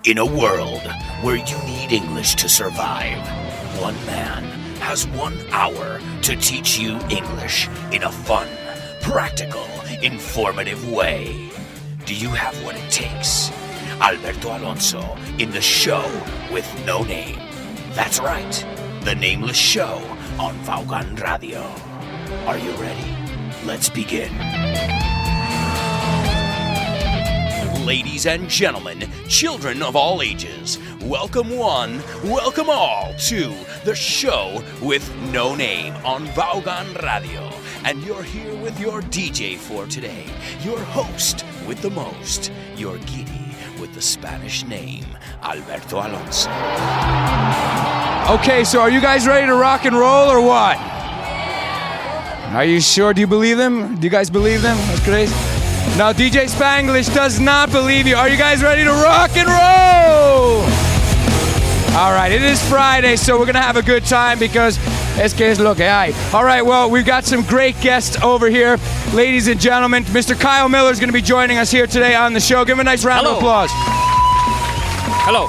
In a world where you need English to survive, one man has 1 hour to teach you English in a fun, practical, informative way. Do you have what it takes? Alberto Alonso in the show with no name. That's right, the Nameless Show on Vaughan Radio. Are you ready? Let's begin. Ladies and gentlemen, children of all ages, welcome one, welcome all to the show with no name on Vaughan Radio. And you're here with your DJ for today, your host with the most, your giddy with the Spanish name, Alberto Alonso. Okay, so are you guys ready to rock and roll or what? Are you sure? Do you believe them? Do you guys believe them? That's crazy. No, DJ Spanglish does not believe you. Are you guys ready to rock and roll? All right, it is Friday, so we're going to have a good time because es que es lo que hay. All right, well, we've got some great guests over here. Ladies and gentlemen, Mr. Kyle Miller is going to be joining us here today on the show. Give him a nice round of applause. Hello.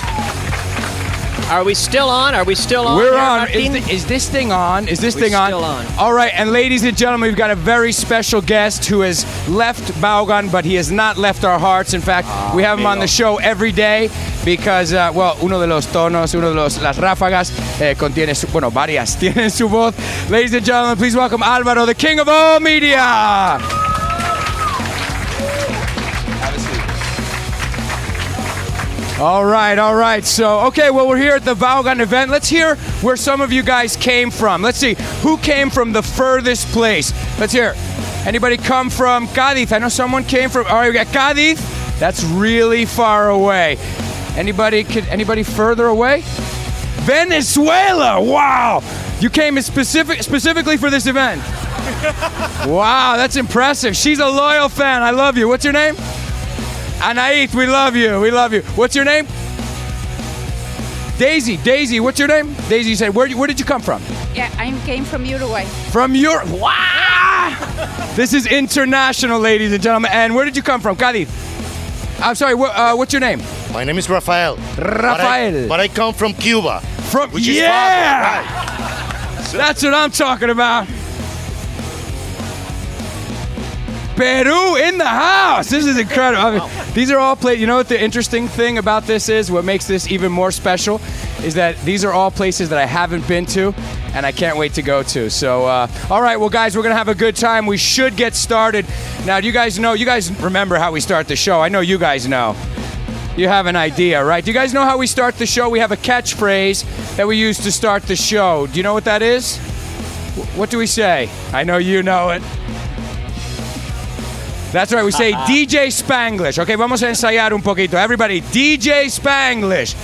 Are we still on? We're on. Is this thing on? We're still on. All right, and ladies and gentlemen, we've got a very special guest who has left Vaughan, but he has not left our hearts. In fact, we have him on the show every day because, uno de los tonos, las ráfagas, contiene, varias tienen su voz. Ladies and gentlemen, please welcome Alvaro, the king of all media. All right. So, okay, well, we're here at the Vaughan event. Let's hear where some of you guys came from. Let's see, who came from the furthest place? Let's hear. Anybody come from Cádiz? I know someone came from, all right, we got Cádiz. That's really far away. Anybody further away? Venezuela, wow. You came specifically for this event. Wow, that's impressive. She's a loyal fan. I love you. What's your name? Anaith, we love you. What's your name? Daisy, what's your name? Daisy, you said, where did you come from? Yeah, I came from Uruguay. From Uruguay? Wow! This is international, ladies and gentlemen. And where did you come from? Cádiz. I'm sorry, what's your name? My name is Rafael. But I come from Cuba. Which is yeah! Right. That's what I'm talking about. Peru in the house. This is incredible. I mean, these are all places. You know what the interesting thing about this is? What makes this even more special is that these are all places that I haven't been to and I can't wait to go to. So, all right, well, guys, we're going to have a good time. We should get started. Now, do you guys remember how we start the show? I know you guys know. You have an idea, right? Do you guys know how we start the show? We have a catchphrase that we use to start the show. Do you know what that is? What do we say? I know you know it. That's right, we say DJ Spanglish. Okay, vamos a ensayar un poquito. Everybody, DJ Spanglish.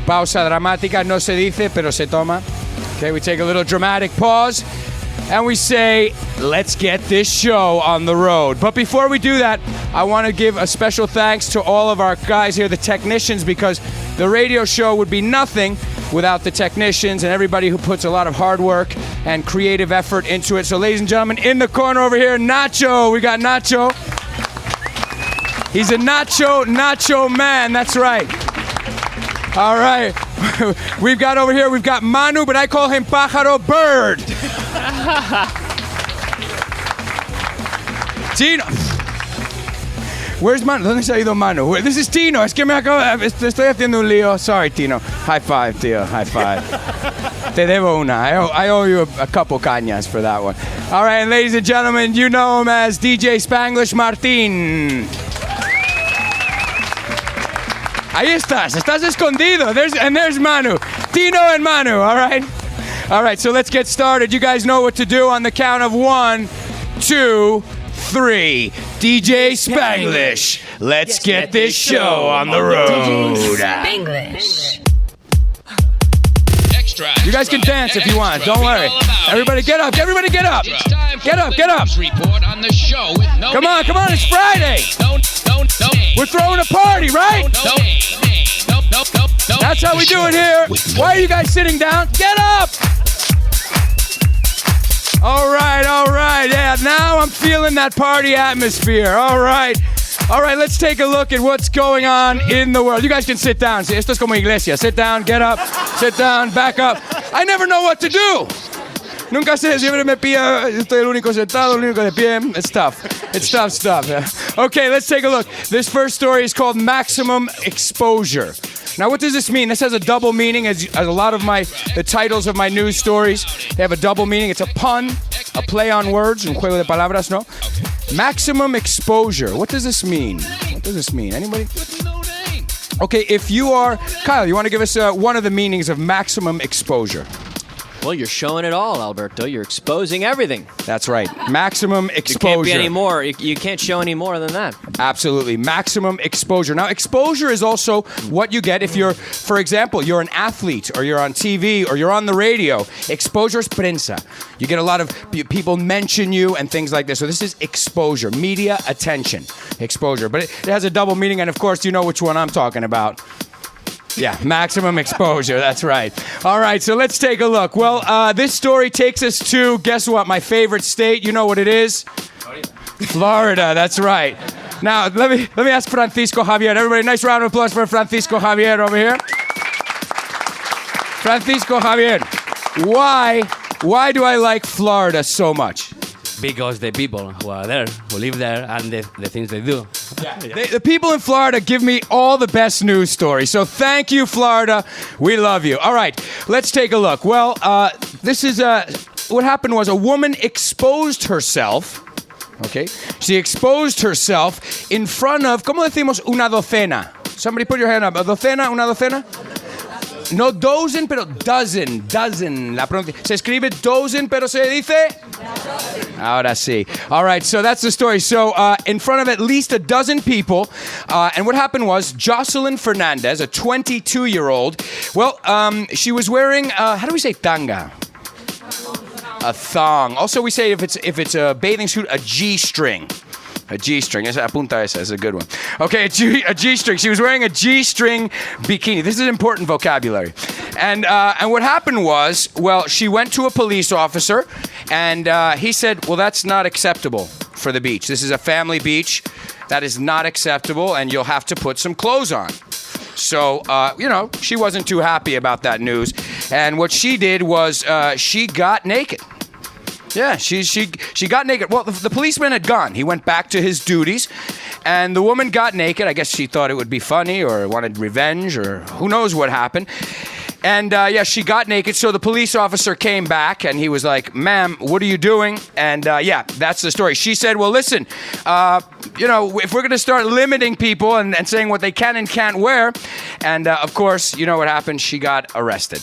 Pausa dramática, no se dice, pero se toma. Okay, we take a little dramatic pause, and we say, let's get this show on the road. But before we do that, I want to give a special thanks to all of our guys here, the technicians, because the radio show would be nothing without the technicians and everybody who puts a lot of hard work and creative effort into it. So, ladies and gentlemen, in the corner over here, Nacho. We got Nacho. He's a nacho man. That's right. All right. We've got Manu, but I call him Pájaro Bird. Tino. Where's Manu? ¿Dónde se ha ido Manu? This is Tino. Es que estoy haciendo un lío. Sorry, Tino. High five, tío. High five. Te debo una. I owe you a couple cañas for that one. All right, and ladies and gentlemen, you know him as DJ Spanglish Martín. Ahí estás escondido. There's Manu. Tino and Manu, all right? All right, so let's get started. You guys know what to do on the count of 1, 2, 3. DJ Spanglish. Let's get this show on the road. Spanglish. You guys can dance if you want. Don't worry. Everybody get up. Everybody get up. Get up. Get up. Come on. It's Friday. We're throwing a party, right? That's how we do it here. Why are you guys sitting down? Get up. All right. Yeah, now I'm feeling that party atmosphere. All right. All right, let's take a look at what's going on in the world. You guys can sit down. Esto es como iglesia. Sit down, get up, sit down, back up. I never know what to do. Nunca sé, siempre me pilla, estoy el único sentado, el único de pie. It's tough. It's tough stuff. Yeah. Okay, let's take a look. This first story is called Maximum Exposure. Now, what does this mean? This has a double meaning, as a lot of the titles of my news stories, they have a double meaning. It's a pun, a play on words, un juego de palabras, no? Maximum exposure. What does this mean? What does this mean? Anybody? Okay, if you are... Kyle, you want to give us one of the meanings of maximum exposure? Well, you're showing it all, Alberto. You're exposing everything. That's right. Maximum exposure. You can't be any more. You can't show any more than that. Absolutely. Maximum exposure. Now, exposure is also what you get if you're, for example, you're an athlete or you're on TV or you're on the radio. Exposure is prensa. You get a lot of people mention you and things like this. So this is exposure. Media attention. Exposure. But it has a double meaning, and of course, you know which one I'm talking about. Yeah, maximum exposure. That's right. All right, so let's take a look. Well, this story takes us to, guess what, my favorite state. You know what it is? Florida. That's right. Now, let me ask Francisco Javier. Everybody, nice round of applause for Francisco Javier over here. Francisco Javier, why do I like Florida so much? Because the people who are there, who live there, and the things they do. The people in Florida give me all the best news stories. So thank you, Florida. We love you. All right, let's take a look. Well, this is what happened was a woman exposed herself. Okay, she exposed herself in front of, ¿cómo decimos una docena? Somebody put your hand up. A docena, una docena? No dozen, pero dozen. La se escribe dozen, pero se dice? Ahora sí. All right, so that's the story. So in front of at least a dozen people, and what happened was Jocelyn Fernandez, a 22-year-old, well, she was wearing, how do we say tanga? A thong. Also, we say if it's a bathing suit, a G-string. A G-string. Apunta esa is a good one. Okay, a G-string. She was wearing a G-string bikini. This is important vocabulary. And what happened was, well, she went to a police officer, and he said, well, that's not acceptable for the beach. This is a family beach. That is not acceptable, and you'll have to put some clothes on. So, she wasn't too happy about that news. And what she did was she got naked. Yeah, she got naked. Well, the policeman had gone. He went back to his duties, and the woman got naked. I guess she thought it would be funny or wanted revenge or who knows what happened. And, she got naked. So the police officer came back, and he was like, ma'am, what are you doing? And, that's the story. She said, well, listen, if we're going to start limiting people and saying what they can and can't wear, and, of course, you know what happened? She got arrested.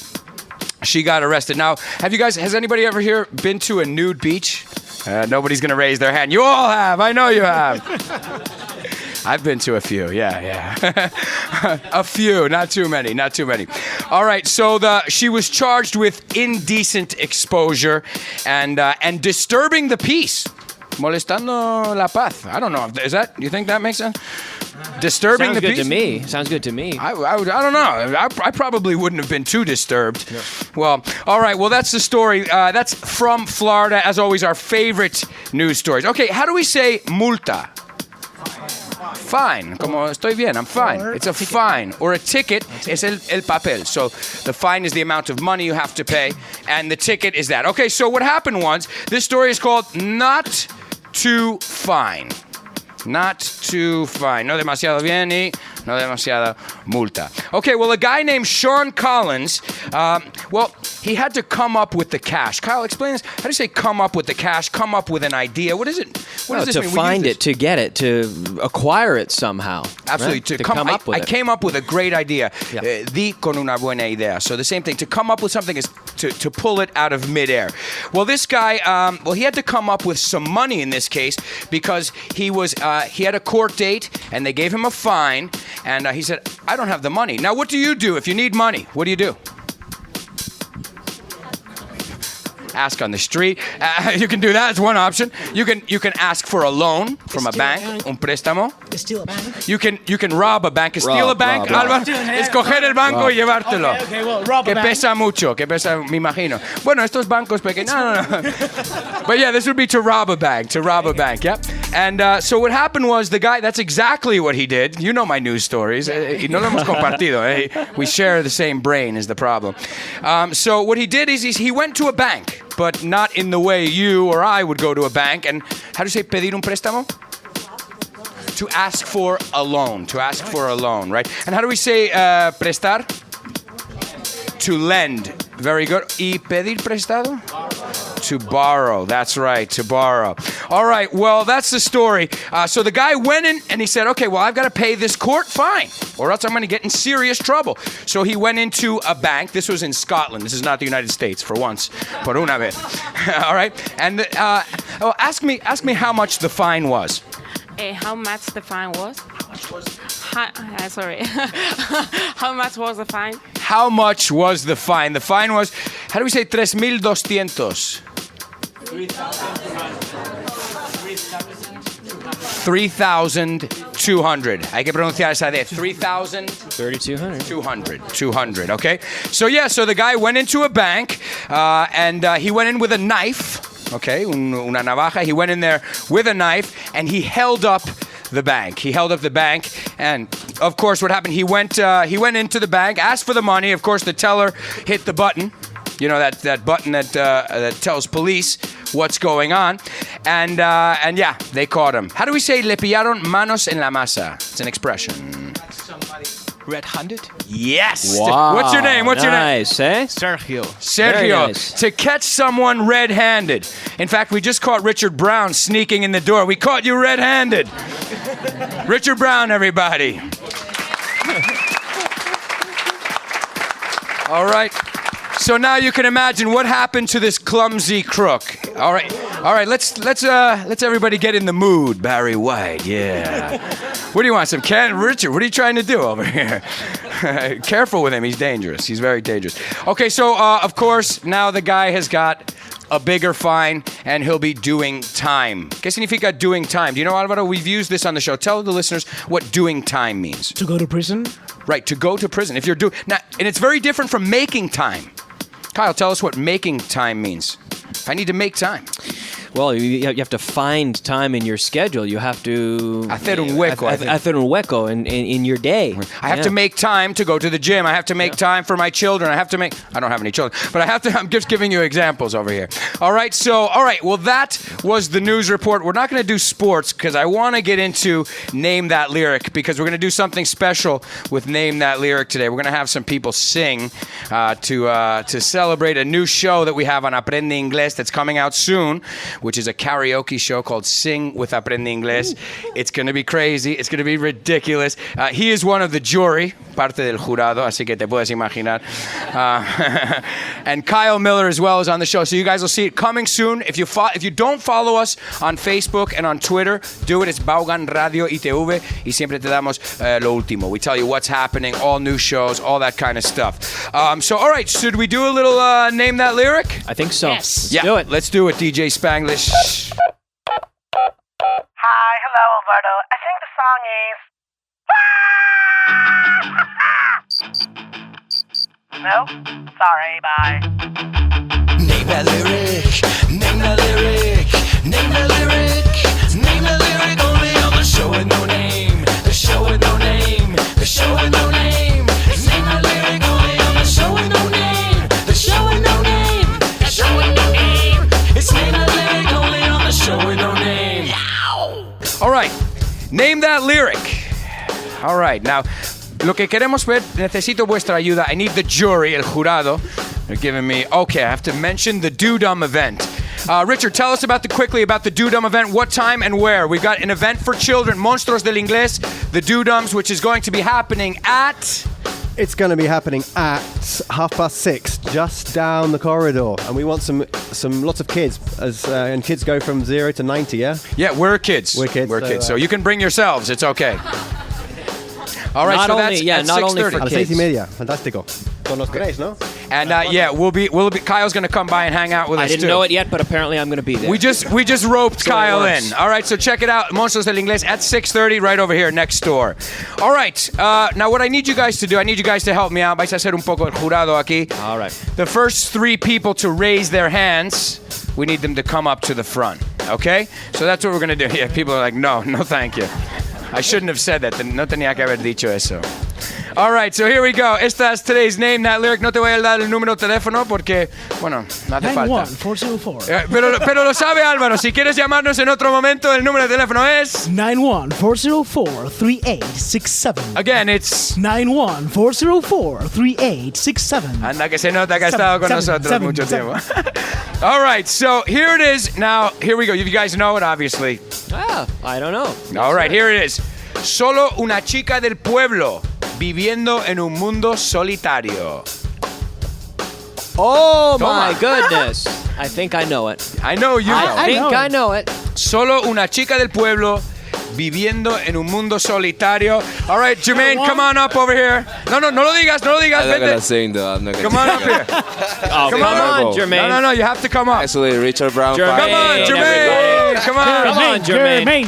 Now, has anybody ever here been to a nude beach? Nobody's going to raise their hand. You all have. I know you have. I've been to a few. Yeah. A few, not too many. All right, so she was charged with indecent exposure and disturbing the peace. Molestando la paz. I don't know. You think that makes sense? Disturbing the peace? Sounds good to me. I don't know. I probably wouldn't have been too disturbed. No. Well, all right. Well, that's the story. That's from Florida. As always, our favorite news stories. Okay, how do we say multa? Fine. Como estoy bien, I'm fine. It's a fine. Or a ticket es el papel. So the fine is the amount of money you have to pay, and the ticket is that. Okay, so what happened was, this story is called Not Too Fine. Not too fine. No demasiado bien y no demasiada multa. Okay, well, a guy named Sean Collins, he had to come up with the cash. Kyle, explain this. How do you say come up with the cash, come up with an idea? What is it? What does this mean? To find it, to get it, to acquire it somehow. Absolutely. Right? To come up with it. I came up with a great idea. Yeah. Di con una buena idea. So the same thing. To come up with something is to pull it out of midair. Well, this guy, he had to come up with some money in this case because he had a court date and they gave him a fine, and he said, I don't have the money. Now, what do you do if you need money? What do you do? Ask on the street. You can do that. It's one option. You can ask for a loan from a bank, un préstamo. Steal a bank. You can rob a bank. Steal a bank, Alba. Escoger el banco y llevártelo. Okay, well, rob a bank. Que pesa mucho, me imagino. Bueno, estos bancos pequeños. No. But yeah, this would be to rob a bank. Yeah. And so what happened was the guy, that's exactly what he did. You know my news stories. Y no lo hemos compartido. We share the same brain is the problem. So what he did is he went to a bank, but not in the way you or I would go to a bank. And how do you say pedir un préstamo? To ask for a loan. To ask for a loan, right? And how do we say prestar? To lend. Very good. ¿Y pedir prestado? To borrow. That's right, to borrow. All right, well, that's the story. So the guy went in and he said, okay, well, I've got to pay this court fine or else I'm going to get in serious trouble. So he went into a bank. This was in Scotland. This is not the United States for once. Por una vez. All right. And ask me how much the fine was. How much the fine was? Sorry. How much was the fine? How much was the fine? The fine was, how do we say 3,200? 3,200. Hay que pronunciar esa de 3,000. 3,200. 200, okay? So the guy went into a bank and he went in with a knife, okay? Una navaja. He went in there with a knife and he held up the bank. He held up the bank, and of course, what happened? He went into the bank, asked for the money. Of course, the teller hit the button. You know that button that tells police what's going on, and yeah, they caught him. How do we say le pillaron manos en la masa? It's an expression. Red-handed? Yes. Wow. What's your name? Nice, eh? Sergio. Sergio, Nice. to catch someone red-handed. In fact, we just caught Richard Brown sneaking in the door. We caught you red-handed. Richard Brown, everybody. All right. So now you can imagine what happened to this clumsy crook. All right. Let's everybody get in the mood. Barry White, yeah. What do you want? Some Richard, what are you trying to do over here? Careful with him. He's dangerous. He's very dangerous. Okay, so of course now the guy has got a bigger fine and he'll be doing time. ¿Qué significa doing time? Do you know, Alvaro? We've used this on the show. Tell the listeners what doing time means. To go to prison? Right, to go to prison. If you're now, and it's very different from making time. Kyle, tell us what making time means. I need to make time. Well, you have to find time in your schedule. You have to... Hacer un hueco. Hacer un hueco in your day. I have to make time to go to the gym. I have to make time for my children. I don't have any children, but I'm just giving you examples over here. All right, well, that was the news report. We're not going to do sports because I want to get into Name That Lyric because we're going to do something special with Name That Lyric today. We're going to have some people sing to celebrate a new show that we have on Aprende Inglés that's coming out soon, which is a karaoke show called Sing with Aprende Inglés. It's going to be crazy. It's going to be ridiculous. He is one of the jury, parte del jurado, así que te puedes imaginar. And Kyle Miller as well is on the show. So you guys will see it coming soon. If you don't follow us on Facebook and on Twitter, do it. It's Vaughan Radio ITV. Y siempre te damos lo último. We tell you what's happening, all new shows, all that kind of stuff. So, all right, should we do a little Name That Lyric? I think so. Yes. Let's do it. Let's do it, DJ Spanglish. Hi, hello, Alberto. I think the song is... No? Sorry, bye. Name that lyric, name that lyric, name that lyric, name that lyric only on the show with no name, the show with no name, the show with no name. Name that lyric only on the show with no name, the show with no name, the show with no name. It's name that lyric only on the show with no name. All right, Name That Lyric. All right, now, lo que queremos ver, necesito vuestra ayuda. I need the jury, el jurado. They're giving me, okay, I have to mention the Do-Dum event. Richard, tell us quickly about the Do-Dum event, what time and where. We've got an event for children, Monstruos del Inglés, the Do-Dums, which is going to be happening at... It's going to be happening at 6:30, just down the corridor, and we want some lots of kids, and kids go from 0 to 90. Yeah. Yeah, we're kids. We're kids. So you can bring yourselves. It's okay. All right. Not so only, that's not only 6:30. for A las kids. 6:30. Fantástico. Con los tres, ¿no? And we'll be. Kyle's going to come by and hang out with us I didn't too. know it yet, but apparently I'm going to be there. We just roped So it Kyle works. in. All right, so check it out, Monstruos del Inglés at 6:30, right over here next door. All right, now what I need you guys to do, I need you guys to help me out. Vais a hacer un poco el jurado aquí. All right. The first 3 people to raise their hands, we need them to come up to the front. Okay? So that's what we're going to do. Yeah, people are like, no, thank you. I shouldn't have said that. No tenía que haber dicho eso. All right, so here we go. Esta es today's name, that lyric. No te voy a dar el número de teléfono porque, bueno, no hace falta. 91404. Pero lo sabe Álvaro. Si quieres llamarnos en otro momento, el número de teléfono es 91404-3867. Again, it's 91404-3867. Anda que se nota que ha estado con nosotros mucho tiempo. All right, so here it is. Now, here we go. You guys know it, obviously. I don't know. All right, here it is. Solo una chica del pueblo viviendo en un mundo solitario. Oh Toma. my goodness. I think I know it. I know you know. I know it. Solo una chica del pueblo viviendo en un mundo solitario. All right, Jermaine, come on up over here. No lo digas. I'm not Vente. gonna sing though. I'm not gonna Come on up here. Come on, Jermaine. No, you have to come up. Actually, Richard Brown. Jermaine. Come on, Jermaine. Come on. Come on, Jermaine.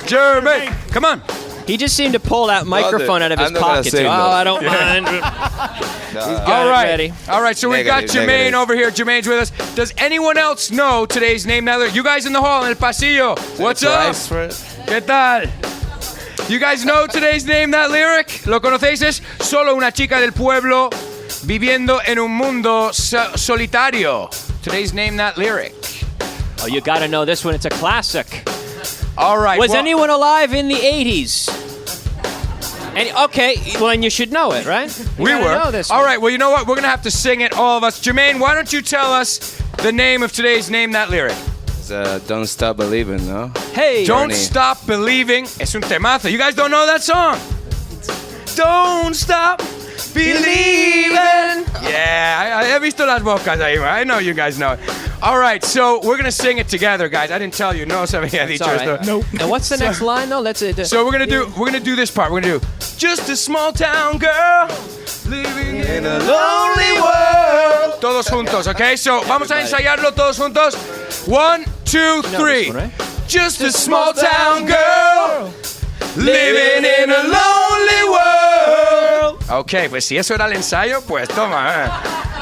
Jermaine. Come on. He just seemed to pull that microphone out of his I'm not gonna pocket. sing, Oh, though. I don't mind. All right. Ready. All right, so we've got Negative, Jermaine negative. over here. Jermaine's with us. Does anyone else know today's name now? You guys in the hall, en el pasillo. What's up? ¿Qué tal? You guys know today's name, that lyric? ¿Lo conocéis? Es solo una chica del pueblo viviendo en un mundo solitario. Today's name, that lyric. Oh, you got to know this one. It's a classic. All right. Was well, anyone alive in the 80s? Okay, well, then you should know it, right? We were. Know this All one. right, well, you know what? We're going to have to sing it, all of us. Jermaine, why don't you tell us the name of today's name, that lyric? Don't Stop Believing, no? Hey. Don't Journey. Stop Believing. Es un temazo. You guys don't know that song? Don't Stop Believing. Yeah, I he visto las bocas ahí. I know you guys know it. All right, so we're going to sing it together, guys. I didn't tell you. No se había dicho all right. esto. Nope. And what's the next line, though? Let's So we're gonna do this part. We're gonna do just a small town girl living in a lonely world. Todos juntos, okay? So vamos a ensayarlo todos juntos. 1, 2, 3. Just a small town girl living in a lonely world. Okay, pues si eso era el ensayo, pues toma.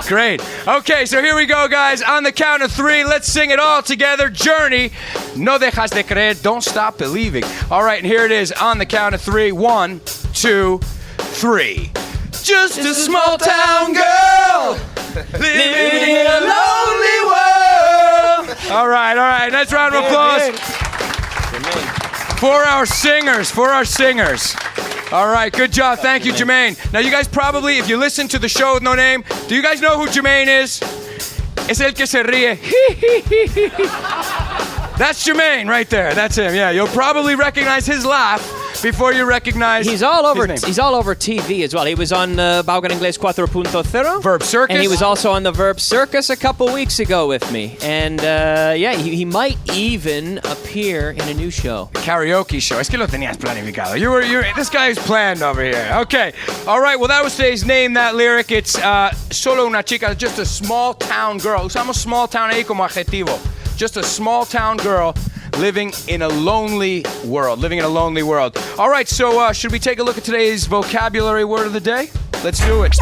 Great. Okay, so here we go, guys. On the count of 3, let's sing it all together. Journey. No dejas de creer. Don't stop believing. All right, and here it is on the count of 3. 1, 2, 3. Just a small town girl living in a lonely world. All right. Nice round of applause for our singers. All right, good job. Thank you, Jermaine. Now, you guys probably, if you listen to the show with no name, do you guys know who Jermaine is? Es el que se ríe. That's Jermaine right there. That's him. Yeah, you'll probably recognize his laugh before you recognize He's all over. his name. He's all over TV as well. He was on Vaughan Inglés 4.0, Verb Circus. and he was also on the Verb Circus a couple weeks ago with me. And he might even appear in a new show. Karaoke show. Es que lo tenías planificado. This guy is planned over here. Okay. All right. Well, that was today's name, that lyric. It's solo una chica, just a small town girl. Usamos small town ahí como adjetivo. Just a small town girl living in a lonely world. All right, so should we take a look at today's vocabulary word of the day? Let's do it.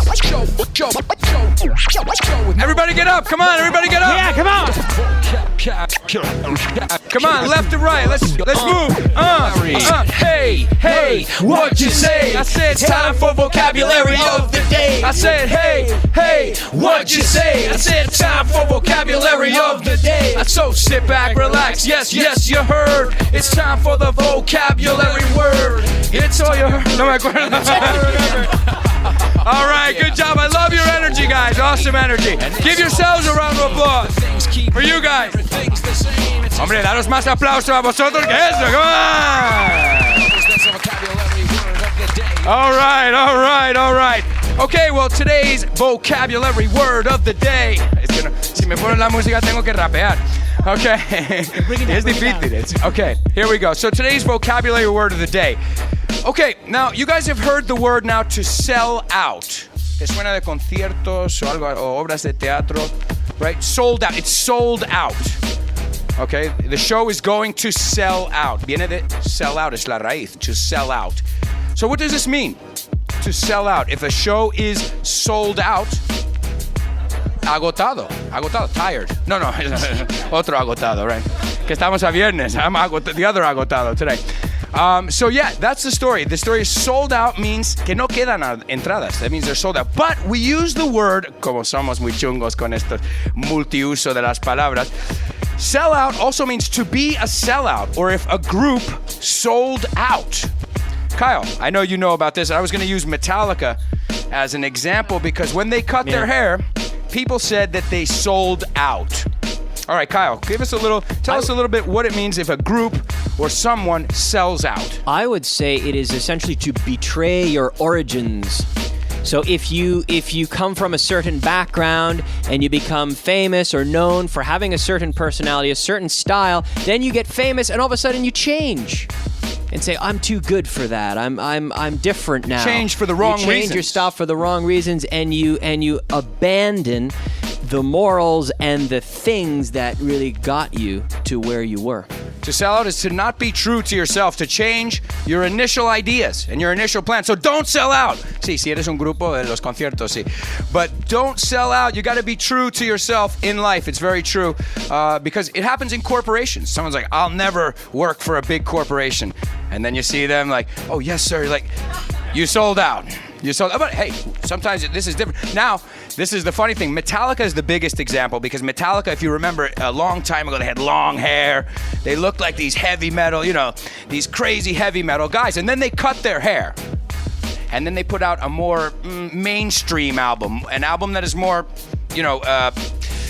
Everybody get up. Come on, everybody get up. Yeah, come on. Come on, left to right. Let's move. Hey, what you say? I said it's time for vocabulary of the day. I said, hey, what you say? I said it's time for vocabulary of the day. So sit back, relax. Yes, you heard. It's time for the vocabulary word. It's all you heard. No me acuerdo. All right, good job. I love your energy, guys. Awesome energy. Give yourselves a round of applause for you guys. Hombre, daros más aplauso a vosotros que eso. Come on. All right. Okay, well, today's vocabulary word of the day. Si me ponen la música, tengo que rapear. Okay. Es difícil. Okay, here we go. So today's vocabulary word of the day. Okay, now you guys have heard the word now to sell out. ¿Te suena de conciertos o algo, o obras de teatro? Right? Sold out. It's sold out. Okay, the show is going to sell out. Viene de sell out, es la raíz, to sell out. So what does this mean? To sell out. If a show is sold out, agotado. Agotado, tired. No, otro agotado, right? Que estamos a viernes. I'm the other agotado today. So yeah, that's the story. The story is sold out means que no quedan entradas. That means they're sold out. But we use the word, como somos muy chungos con este multiuso de las palabras, sellout also means to be a sellout, or if a group sold out. Kyle, I know you know about this. I was going to use Metallica as an example because when they cut their hair, people said that they sold out. All right, Kyle, tell us a little bit what it means if a group or someone sells out. I would say it is essentially to betray your origins. So if you come from a certain background and you become famous or known for having a certain personality, a certain style, then you get famous and all of a sudden you change. And say, I'm too good for that. I'm different now. Change for the wrong reasons. You change your style for the wrong reasons, and you abandon the morals and the things that really got you to where you were. To sell out is to not be true to yourself, to change your initial ideas and your initial plans. So don't sell out. Sí, si eres un grupo de los conciertos, sí. But don't sell out. You got to be true to yourself in life. It's very true because it happens in corporations. Someone's like, I'll never work for a big corporation. And then you see them like, oh, yes, sir. You're like, you sold out. You sold out. But hey, sometimes this is different. Now, this is the funny thing. Metallica is the biggest example because Metallica, if you remember, a long time ago, they had long hair. They looked like these heavy metal, these crazy heavy metal guys. And then they cut their hair. And then they put out a more mainstream album, an album that is more,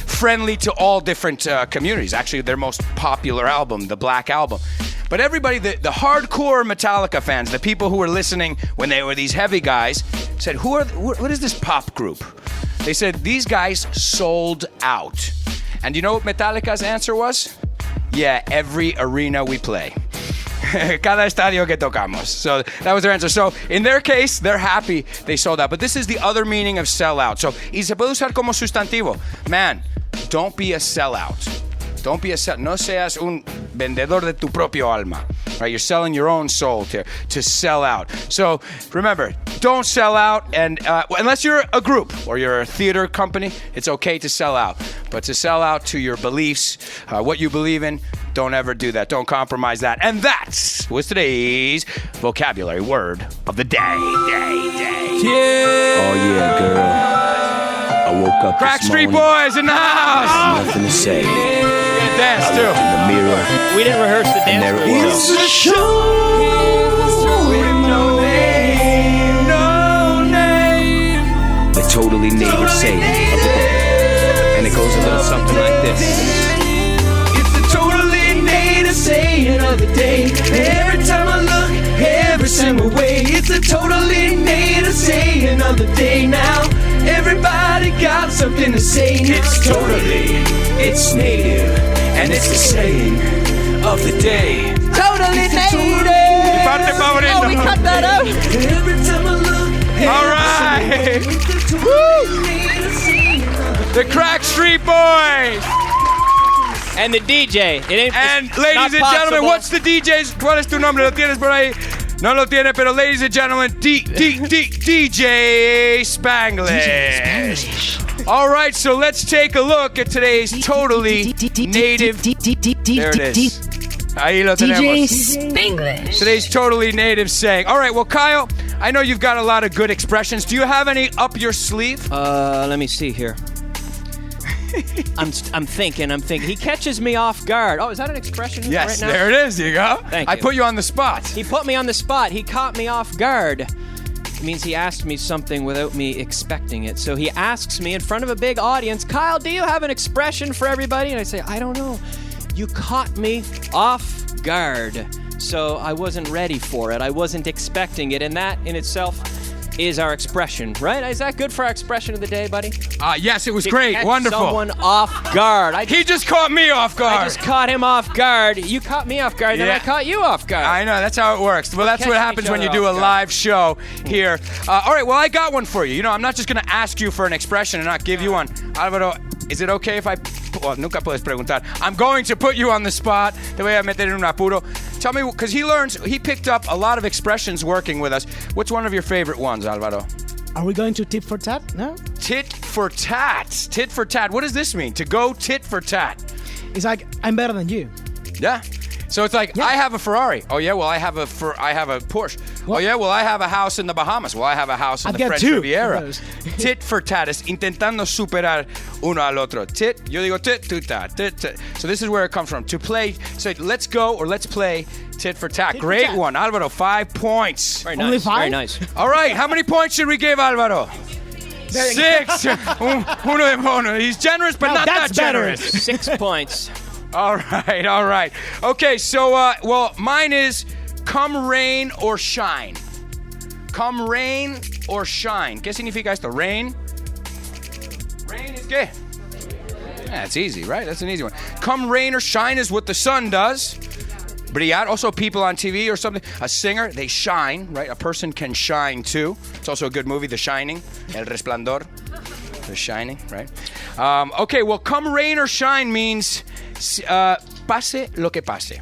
friendly to all different communities. Actually, their most popular album, the Black Album. But everybody, the hardcore Metallica fans, the people who were listening when they were these heavy guys, said, what is this pop group? They said, these guys sold out. And you know what Metallica's answer was? Yeah, every arena we play. Cada estadio que tocamos. So that was their answer. So in their case, they're happy they sold out. But this is the other meaning of sell out. So, y se puede usar como sustantivo. Man, don't be a sellout. Don't be a no seas un vendedor de tu propio alma. Right? You're selling your own soul to sell out. So remember, don't sell out, and unless you're a group or you're a theater company, it's okay to sell out. But to sell out to your beliefs, what you believe in, don't ever do that. Don't compromise that. And that was today's vocabulary word of the day. Yeah. Oh yeah, girl. I woke up Crack this Street morning, Boys in the house. nothing to say. Dance I too. looked in the mirror, We didn't rehearse the and dance. there it was. It's a show with no name. The totally native saying of the day. And it goes a little something like this. It's the totally native saying of the day. Every time I look, every single way. It's the totally native saying of the day now. Everybody got something to say. It's totally, it's native, and it's the saying of the day. Totally native. Parte favorito. Oh, we cut that out. Every time I look, all right. Woo! The Crack Street Boys. And the DJ. And ladies and gentlemen, what's the DJ's? ¿Cuál es tu nombre? ¿Lo tienes por ahí? No lo tiene, pero ladies and gentlemen, DJ Spanglish. All right, so let's take a look at today's totally native. There it is. Ahí lo tenemos. Spanglish. Today's totally native saying. All right, well, Kyle, I know you've got a lot of good expressions. Do you have any up your sleeve? Let me see here. I'm thinking. He catches me off guard. Oh, is that an expression Yes, right now? there it is. You go. Thank you. I put you on the spot. He put me on the spot. He caught me off guard. It means he asked me something without me expecting it. So he asks me in front of a big audience, Kyle, do you have an expression for everybody? And I say, I don't know. You caught me off guard. So I wasn't ready for it. I wasn't expecting it. And that in itself is our expression, right? Is that good for our expression of the day, buddy? Yes, it was great. Catch Wonderful. Someone off guard. He just caught me off guard. I just caught him off guard. You caught me off guard, then I caught you off guard. I know, that's how it works. Well, that's what catching happens each when you other do a off guard. live show here. All right, well, I got one for you. You know, I'm not just going to ask you for an expression and not give you one. Álvaro, is it okay if I... Well, nunca puedes preguntar. I'm going to put you on the spot. Te voy a meter en un apuro. Tell me, because he picked up a lot of expressions working with us. What's one of your favorite ones, Álvaro? Are we going to tip for tat? No? Tit for tat. Tit for tat. What does this mean? To go tit for tat. It's like, I'm better than you. Yeah. So it's like, I have a Ferrari. Oh, yeah, well, I have a Porsche. Oh, yeah, well, I have a house in the Bahamas. Well, I have a house in the French Riviera. Tit for tat es intentando superar uno al otro. Tit, yo digo tit, tú tat, tit, tit. So this is where it comes from. To play, so let's go or let's play tit for tat. Great one. Alvaro, 5 points. Very nice. Only 5? Very nice. All right, how many points should we give Alvaro? 6. Uno de mono. He's generous, but not that generous. 6 points. All right. Okay, so, well, mine is come rain or shine. Come rain or shine. ¿Qué significa esto? Rain? Rain is ¿qué? Yeah, it's easy, right? That's an easy one. Come rain or shine is what the sun does. Brillar. Also, people on TV or something. A singer, they shine, right? A person can shine too. It's also a good movie, The Shining. El Resplandor. The Shining, right? Okay, well, come rain or shine means pase lo que pase.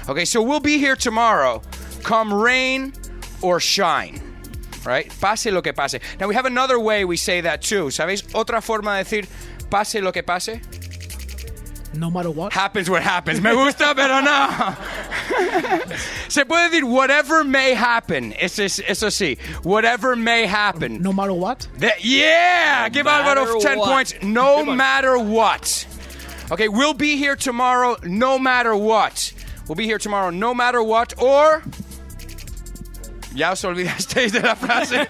Okay, so we'll be here tomorrow. Come rain or shine, right? Pase lo que pase. Now, we have another way we say that too. ¿Sabéis otra forma de decir pase lo que pase? No matter what. Happens what happens. Me gusta, pero no. Se puede decir whatever may happen. Eso sí. Whatever may happen. No matter what? Yeah! Give Alvaro 10 points. No matter what. Okay, we'll be here tomorrow no matter what. We'll be here tomorrow no matter what. Or... Ya os olvidasteis de la frase.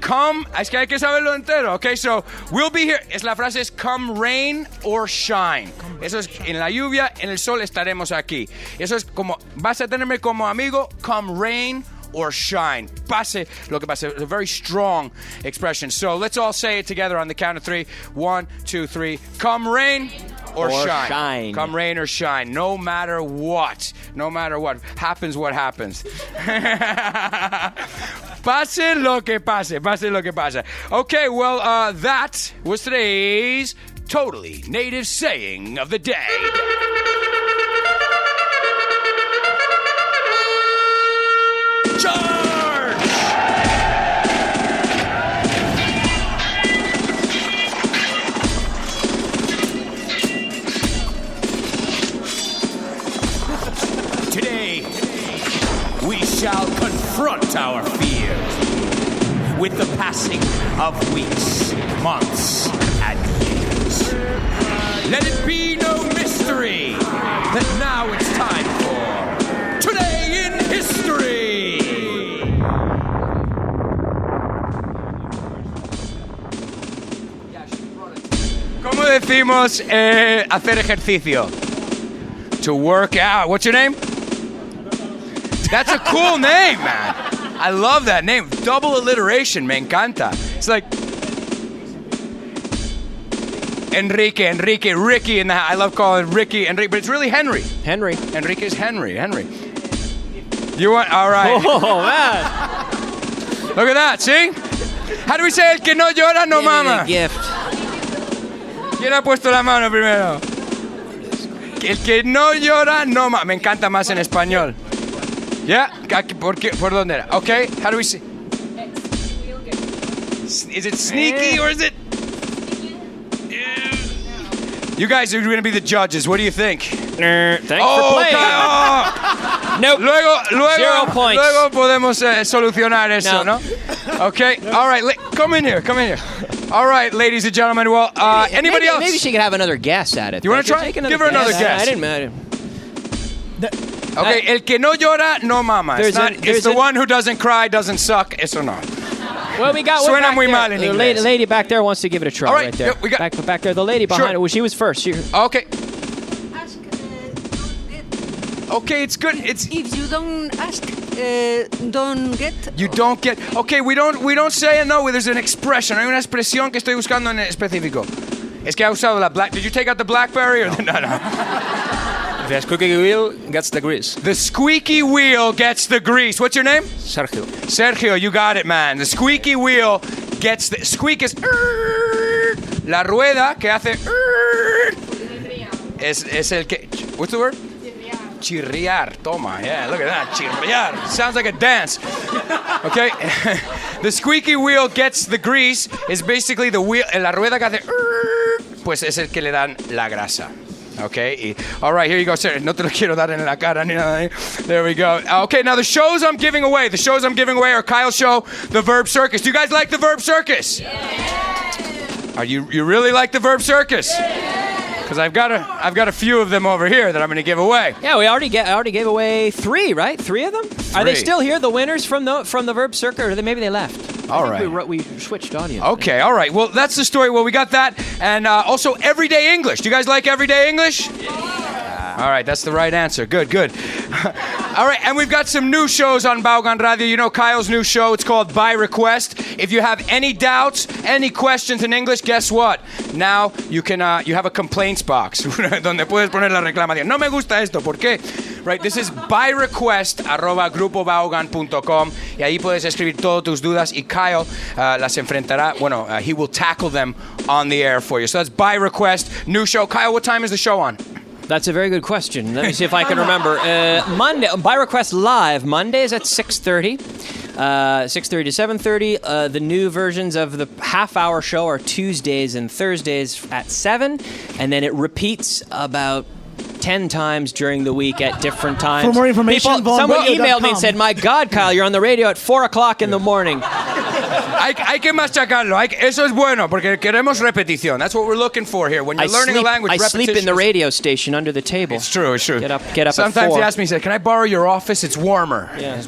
Come, es que hay que saberlo entero, okay? So, we'll be here. La frase es come rain or shine. Eso es, en la lluvia, en el sol estaremos aquí. Eso es como, vas a tenerme como amigo, come rain or shine. Pase lo que pase. It's a very strong expression. So, let's all say it together on the count of 3. 1, 2, 3. Come rain or shine. Come rain or shine. No matter what. No matter what. Happens what happens. Pase lo que pase. Pase lo que pase. Okay, well, that was today's totally native saying of the day. Charge! Today, we shall confront our fears with the passing of weeks, months, and years. Let it be no mystery that now it's time for Today in History. ¿Cómo decimos hacer ejercicio? To work out. What's your name? That's a cool name, man. I love that name. Double alliteration, me encanta. It's like Enrique, Ricky in the house. I love calling Ricky Enrique, but it's really Henry. Enrique's Henry. You want? All right. Oh, man. Look at that, see? How do we say el que no llora no mama? Gift. ¿Quién ha puesto la mano primero? El que no llora no mama. Me encanta más en español. Yeah? ¿Por dónde era? Okay, how do we say? Is it sneaky or is it? You guys are going to be the judges. What do you think? Thanks for playing. Nope. Luego 0 points. Luego podemos solucionar eso, ¿no? Okay. All right. Come in here. All right, ladies and gentlemen. Well, anybody else? Maybe she could have another guess at it. You want to try? Give her another guess. I didn't. Okay, el que no llora no mama. It's the one who doesn't cry doesn't suck. Eso no. Well, we got one Suena back muy there. mal en inglés. The lady back there wants to give it a try. All right, there. yeah, we got back there. The lady behind it. Well, she was first. Okay. Okay, it's good. It's if you don't ask, don't get. You don't get. Okay, we don't say it. No, there's an expression. Hay una expresión que estoy buscando en específico. Es que ha usado la black. Did you take out the BlackBerry or no? The squeaky wheel gets the grease. The squeaky wheel gets the grease. What's your name? Sergio, you got it, man. The squeaky wheel gets the... Squeak is... La rueda que hace... Es el que... What's the word? chirriar. Toma. Yeah, look at that. Chirriar. Sounds like a dance. Okay. The squeaky wheel gets the grease is basically the wheel. La rueda que hace. Pues es el que le dan la grasa. Okay. All right, here you go, sir. No te lo quiero dar en la cara ni nada. There we go. Okay, now the shows I'm giving away. The shows I'm giving away are Kyle's show, The Verb Circus. Do you guys like The Verb Circus? Yeah. Are you really like The Verb Circus? Because I've got a few of them over here that I'm going to give away. Yeah, I already gave away 3, right? 3 of them? 3. Are they still here, the winners from the Verb Circus, or maybe they left? All right. We switched audience. Okay, all right. Well, that's the story. Well, we got that. And also, Everyday English. Do you guys like Everyday English? Yeah. All right, that's the right answer. Good. All right, and we've got some new shows on Vaughan Radio. You know Kyle's new show. It's called By Request. If you have any doubts, any questions in English, guess what? Now you can you have a complaints box donde puedes poner la reclamación. No me gusta esto. ¿Por qué? Right, this is byrequest@grupovaughan.com y ahí puedes escribir todas tus dudas y Kyle las enfrentará. Bueno, he will tackle them on the air for you. So that's By Request, new show. Kyle, what time is the show on? That's a very good question. Let me see if I can remember. Monday, By Request Live, Mondays at 6:30. 6:30 to 7:30. The new versions of the half-hour show are Tuesdays and Thursdays at 7, and then it repeats about 10 times during the week at different times. For more information, someone emailed me and said, "My God, Kyle, you're on the radio at 4 o'clock in the morning." Hay que machacarlo. Eso es bueno porque queremos repetición. That's what we're looking for here. When you're learning a language, I sleep in the radio station under the table. It's true. Get up Sometimes at 4. he asks me, he said, "Can I borrow your office? It's warmer." Yeah.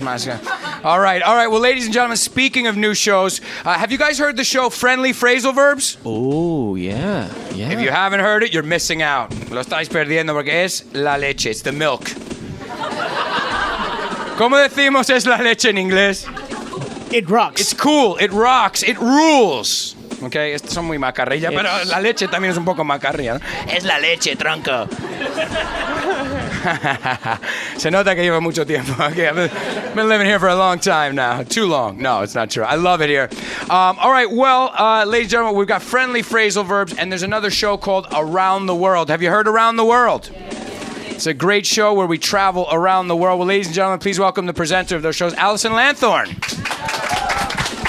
All right. Well, ladies and gentlemen, speaking of new shows, have you guys heard the show Friendly Phrasal Verbs? Oh, yeah. If you haven't heard it, you're missing out. Lo estáis perdiendo porque es la leche. It's the milk. ¿Cómo decimos es la leche en inglés? It rocks. It's cool. It rocks. It rules. Okay, estos son muy macarrilla, pero la leche también es un poco macarrilla, ¿no? Es la leche, tronco. Se nota que lleva mucho tiempo. Okay, I've been living here for a long time now. Too long. No, it's not true. I love it here. All right, well, ladies and gentlemen, we've got Friendly Phrasal Verbs, and there's another show called Around the World. Have you heard Around the World? It's a great show where we travel around the world. Well, ladies and gentlemen, please welcome the presenter of those shows, Alison Lanthorne.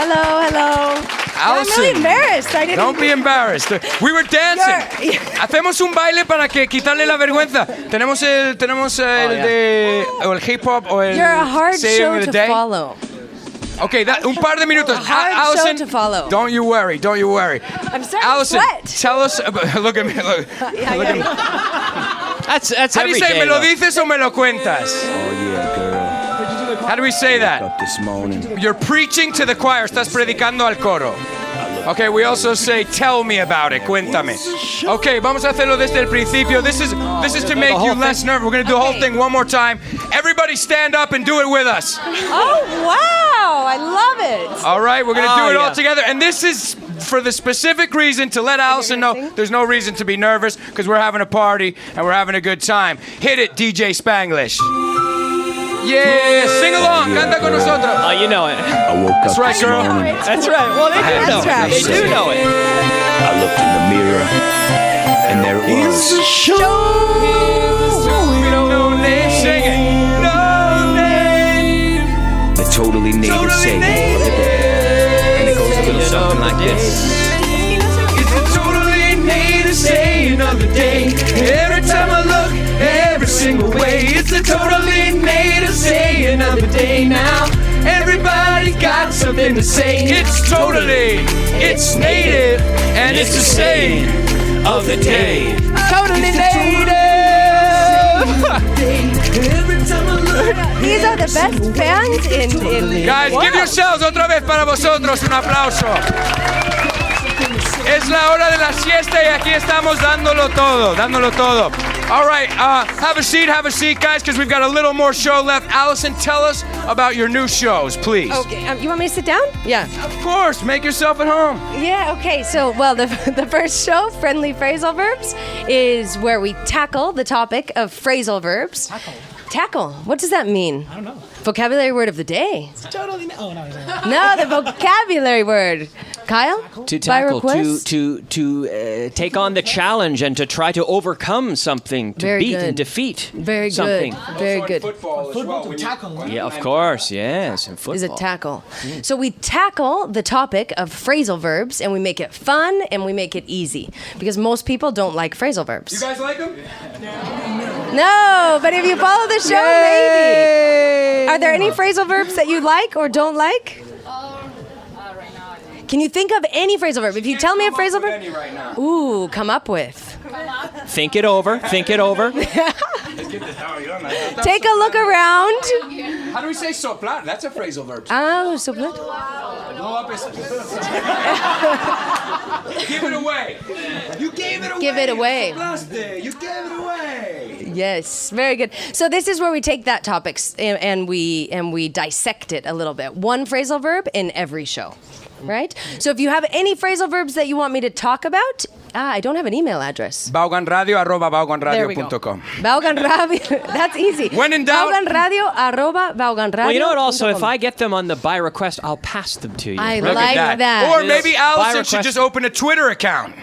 Hello. Allison, I'm really embarrassed. Don't be embarrassed. We were dancing. Hacemos un baile para que quitarle la vergüenza. Tenemos el o el hip hop o el You're a hard saying show of the to day. follow. Okay, un par de minutos. Hard Allison, show to follow. Don't you worry. I'm starting Allison, to sweat. tell us about, look at me. Look at me. That's How do you say, day, me lo though. dices o me lo cuentas? Oh yeah, girl. How do we say that? Up this morning. You're preaching to the choir. Estás predicando al coro. Okay, we also say, tell me about it. Cuéntame. Okay, vamos a hacerlo desde el principio. This is to make you less nervous. We're going to do the whole thing one more time. Everybody stand up and do it with us. Oh, wow. I love it. All right, we're going to do it all together. And this is for the specific reason to let Allison know there's no reason to be nervous because we're having a party and we're having a good time. Hit it, DJ Spanglish. Yeah, sing along, canta con nosotros. Oh, you know it. I woke That's up right, this girl. morning. That's right. Well, they do know it. They do know it. I looked in the mirror, and there it was. No name, sing it. No name. The totally native saying of the day. And it goes a little something like this. It's a totally native saying of the day. Every time I look, every single way. It's a totally native saying of the day now. Everybody got something to say. It's native, and it's a saying of the day. Totally native. These are the best bands in Guys, give yourselves otra vez para vosotros un aplauso. Es la hora de la siesta y aquí estamos dándolo todo. All right, have a seat, guys, because we've got a little more show left. Allison, tell us about your new shows, please. Okay, you want me to sit down? Yeah. Of course, make yourself at home. Yeah, okay. So, well, the first show, Friendly Phrasal Verbs, is where we tackle the topic of phrasal verbs. Tackle. What does that mean? I don't know. Vocabulary word of the day. Totally. Oh no. No, the vocabulary word. Kyle? To by tackle, request? to take on the challenge and to try to overcome something, to Very beat good. and defeat Very something. good. Very good. Football to tackle. Yeah, of course, yes, in football. Is a tackle. So we tackle the topic of phrasal verbs and we make it fun and we make it easy because most people don't like phrasal verbs. You guys like them? No, but if you follow the show, maybe. Are there any phrasal verbs that you like or don't like? Can you think of any phrasal verb? If you tell me a phrasal verb, ooh, come up with. Think it over. Think it over. Take a look around. How do we say soplar? That's a phrasal verb. Ah, soplar. Blow up is... Give it away. You gave it away. Give it away. Soplaste. You gave it away. Yes, very good. So this is where we take that topic and we dissect it a little bit. One phrasal verb in every show. Right? So if you have any phrasal verbs that you want me to talk about, I don't have an email address. vaughanradio@vaughanradio.com. Vaughan Radio, that's easy. When in doubt. vaughanradio@vaughanradio.com. Well, you know what? Also, if I get them on the by request, I'll pass them to you. I like that. Or maybe Allison should just open a Twitter account.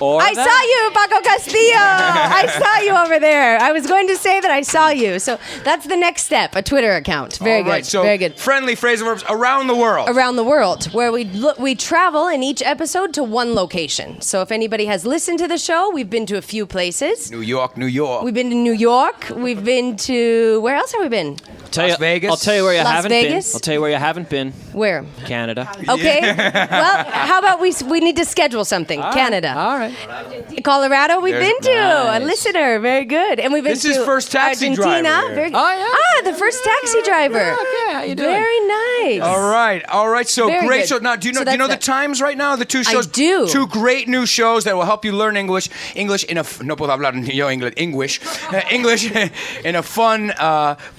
I saw you, Paco Castillo. I saw you over there. I was going to say that I saw you. So that's the next step, a Twitter account. Very good. So very good. Friendly phrasal verbs around the world. Around the world, where we travel in each episode to one location. So if anybody has listened to the show, we've been to a few places. New York. We've been to New York. We've been to... Where else have we been? Las Vegas. I'll tell you where you Las haven't Vegas? been. I'll tell you where you haven't been. Where? Canada. Okay. Well, how about we need to schedule something? Canada. All right. Colorado, we've There's- been to. A Nice. listener. Very good. And we've been This to is first taxi Argentina. driver. Very good. Oh, yeah. The first taxi driver. Okay, how you doing? Very nice. All right. So Very great. good. So now, do you know So the that's times right now? The two shows. I do. Two great new shows that will help you learn English. English in a no puedo hablar ni yo English. English in a fun,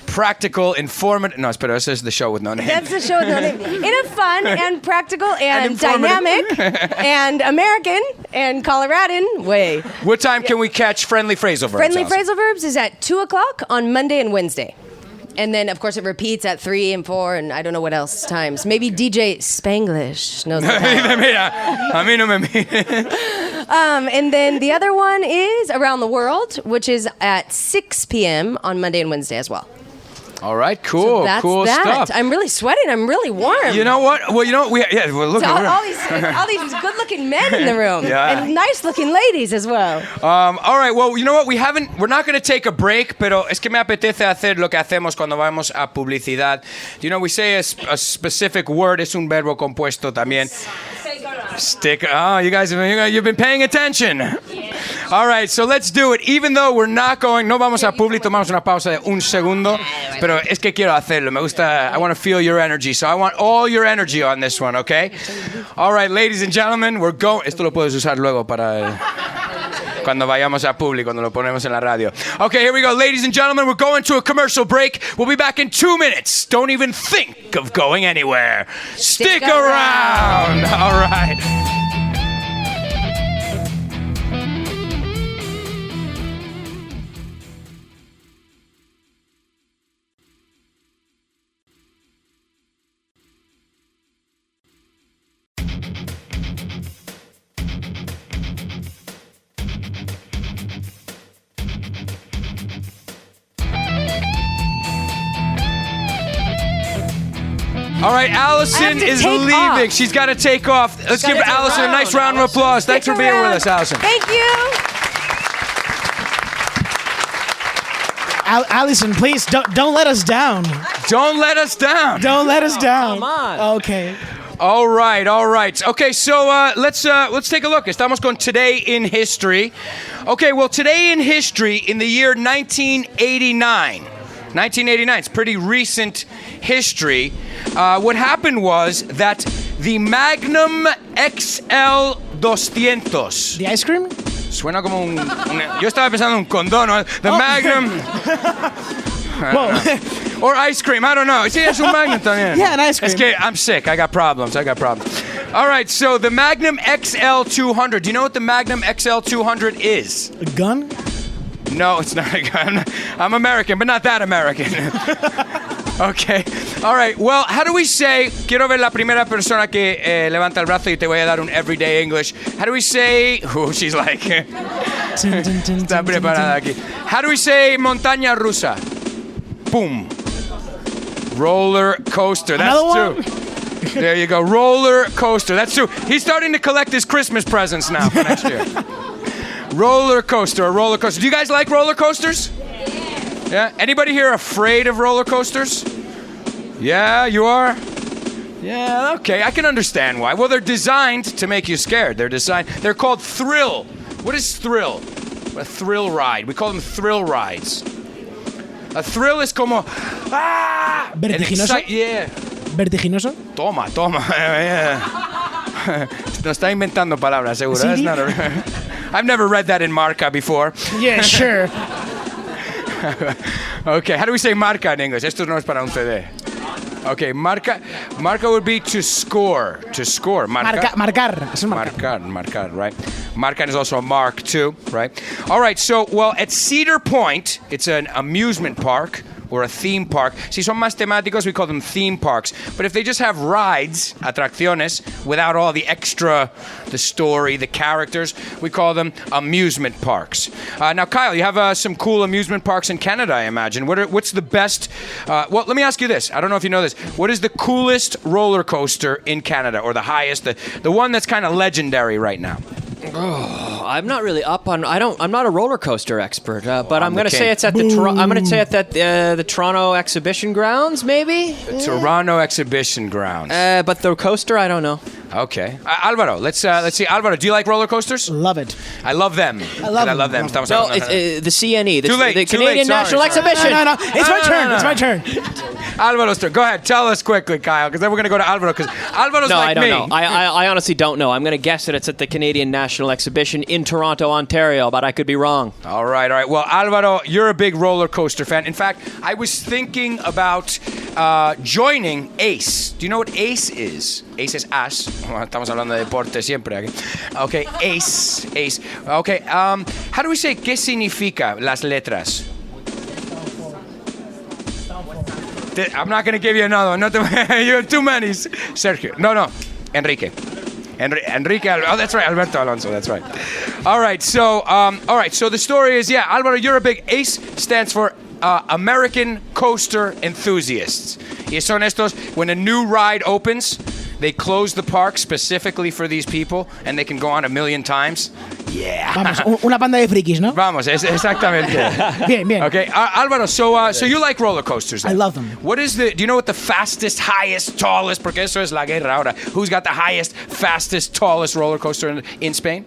practical, informative. No, espera, ese is the show with no name. That's the show with no name. In a fun and practical and informative. dynamic and American and Coloradan way. What time can we catch friendly phrasal verbs? Friendly Allison? phrasal verbs is at 2 o'clock on Monday and Wednesday. And then, of course, it repeats at 3 and 4 and I don't know what else times. Maybe DJ Spanglish knows that time. Mira, a mí no me mire. And then the other one is Around the World, which is at 6 p.m. on Monday and Wednesday as well. All right, cool, So that's cool that. stuff. I'm really sweating. I'm really warm. You know what? Well, look So at all these good-looking men in the room Yeah. and nice-looking ladies as well. All right, well, you know what? We're not going to take a break, pero es que me apetece hacer lo que hacemos cuando vamos a publicidad. You know, we say a specific word, es un verbo compuesto también. Stick. Oh, you guys, you've been paying attention. All right, so let's do it. Even though we're not going, no vamos a publi, tomamos una pausa de un segundo, pero es que quiero hacerlo. Me gusta, I want to feel your energy, so I want all your energy on this one, okay? All right, ladies and gentlemen, we're going. Esto lo puedes usar luego para cuando vayamos a publi, cuando lo ponemos en la radio. Okay, here we go. Ladies and gentlemen, we're going to a commercial break. We'll be back in 2 minutes. Don't even think of going anywhere. Stick around. All right. All right, Allison is leaving. off. She's got to take off. Let's give gotta take Allison a nice round of applause. Thanks for Stick being with around. us, Allison. Thank you. Allison, please don't let us down. Don't let us down. Don't let us down. Come on. Okay. All right. Okay, so let's take a look. Estamos con Today in History. Okay, well, Today in History in the year 1989. 1989, it's pretty recent history. What happened was that the Magnum XL 200. The ice cream? Suena como yo estaba pensando en un condón, ¿no? The Magnum. Whoa. Or ice cream, I don't know. Sí, es un Magnum también. Yeah, an ice cream. Es que I'm sick. I got problems. All right, so the Magnum XL 200. Do you know what the Magnum XL 200 is? A gun? No, it's not a gun. I'm American, but not that American. Okay. All right. Well, how do we say? Quiero ver la primera persona que levanta el brazo y te voy a dar un everyday English. How do we say? Oh, she's like. Está preparada aquí. How do we say montaña rusa? Boom. Roller coaster. That's Another two. There you go. Roller coaster. That's two. He's starting to collect his Christmas presents now for next year. Roller coaster. A roller coaster. Do you guys like roller coasters? Yeah. Anybody here afraid of roller coasters? Yeah, you are? Yeah, okay. I can understand why. Well, they're designed to make you scared. They're called thrill. What is thrill? A thrill ride. We call them thrill rides. A thrill is como... Ah! Vertiginoso. Yeah. Vertiginoso. Toma. Yeah. Nos está inventando palabras, seguro. That's not I've never read that in marca before. Yeah, sure. Okay, how do we say marca in English? Esto no es para un CD. Okay, marca would be to score. To score. Marcar. Marcar, right? Marcar is also a mark too, right? All right, so, well, at Cedar Point, it's an amusement park or a theme park. Si son más temáticos, we call them theme parks. But if they just have rides, atracciones, without all the extra, the story, the characters, we call them amusement parks. Now, Kyle, you have some cool amusement parks in Canada, I imagine. What's the best... well, let me ask you this. I don't know if you know this. What is the coolest roller coaster in Canada, or the highest, the one that's kind of legendary right now? Oh, I'm not really up on. I'm not a roller coaster expert, but I'm going to say it's at the. I'm going to say it's at the Toronto Exhibition Grounds, maybe. The Toronto Exhibition Grounds. But the coaster, I don't know. Okay, Alvaro. Let's see. Alvaro, do you like roller coasters? Love it. I love them. I love them. Estamos No, hablando- it's the CNE, the Too Canadian late, sorry, National sorry. Exhibition. No. It's my turn. Alvaro's turn. Go ahead. Tell us quickly, Kyle, because then we're going to go to Alvaro, because Alvaro's No, like I don't me. know. I honestly don't know. I'm going to guess that it's at the Canadian National Exhibition in Toronto, Ontario, but I could be wrong. All right. Well, Alvaro, you're a big roller coaster fan. In fact, I was thinking about joining ACE. Do you know what ACE is? ACE is AS. Estamos hablando de deporte siempre aquí. Okay, ACE. Okay, how do we say qué significa las letras? I'm not going to give you another one. You have too many. Sergio. No. Enrique. Oh, that's right. Alberto Alonso. That's right. All right. So the story is, yeah, Alvaro, you're a big ACE. Stands for American Coaster Enthusiasts. Y son estos, when a new ride opens, they close the park specifically for these people, and they can go on 1,000,000 times. Yeah. Vamos, una banda de frikis, ¿no? Vamos, exactamente. Bien. Okay, Álvaro, so you like roller coasters then? I love them. Do you know what the fastest, highest, tallest, porque eso es la guerra ahora, who's got the highest, fastest, tallest roller coaster in Spain?